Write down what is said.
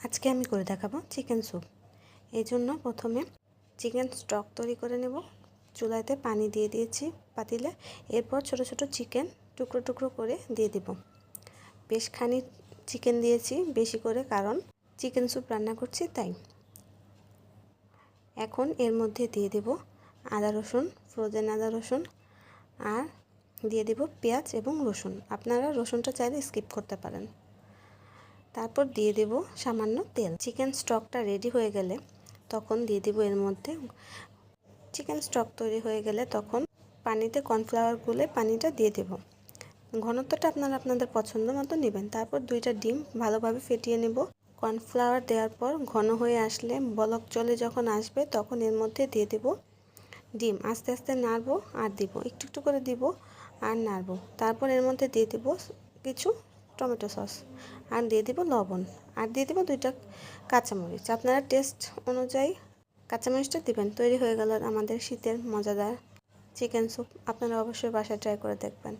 আজকে আমি করে দেখাবো চিকেন স্যুপ। এই জন্য প্রথমে চিকেন স্টক তৈরি করে নেব। চুলাতে পানি দিয়ে দিয়েছি পাতিলে। এরপর ছোট ছোট চিকেন টুকরো টুকরো করে দিয়ে দেব। বেশ খানি চিকেন দিয়েছি বেশি করে, কারণ চিকেন স্যুপ রান্না করছি তাই। এখন এর মধ্যে দিয়ে দেব আদা রসুন, ফ্রোজেন আদা রসুন, আর দিয়ে দেব পেঁয়াজ এবং রসুন। আপনারা রসুনটা চাইলে স্কিপ করতে পারেন। তারপর দিয়ে দেব সামান্য তেল। চিকেন স্টকটা রেডি হয়ে গেলে তখন দিয়ে দেব এর মধ্যে। চিকেন স্টক তৈরি হয়ে গেলে তখন পানিতে কর্নফ্লাওয়ার গুলে পানিটা দিয়ে দেব। ঘনত্বটা আপনারা আপনাদের পছন্দ মতো নেবেন। তারপর 2টা ডিম ভালোভাবে ফেটিয়ে নেব। কর্নফ্লাওয়ার দেওয়ার পর ঘন হয়ে আসলে, বলক চলে যখন আসবে, তখন এর মধ্যে দিয়ে দেব ডিম। আস্তে আস্তে নাড়বো আর দিব, একটু একটু করে দিব আর নাড়বো। তারপর এর মধ্যে দিয়ে দেব কিছু টমেটো সস, আর দিয়ে দেব লবণ, আর দিয়ে দেব 2টা কাঁচামরিচ। আপনারা টেস্ট অনুযায়ী কাঁচামরিচটা দিবেন। তৈরি হয়ে গেল আমাদের শীতের মজাদার চিকেন স্যুপ। আপনারা অবশ্যই বাসায় ট্রাই করে দেখবেন।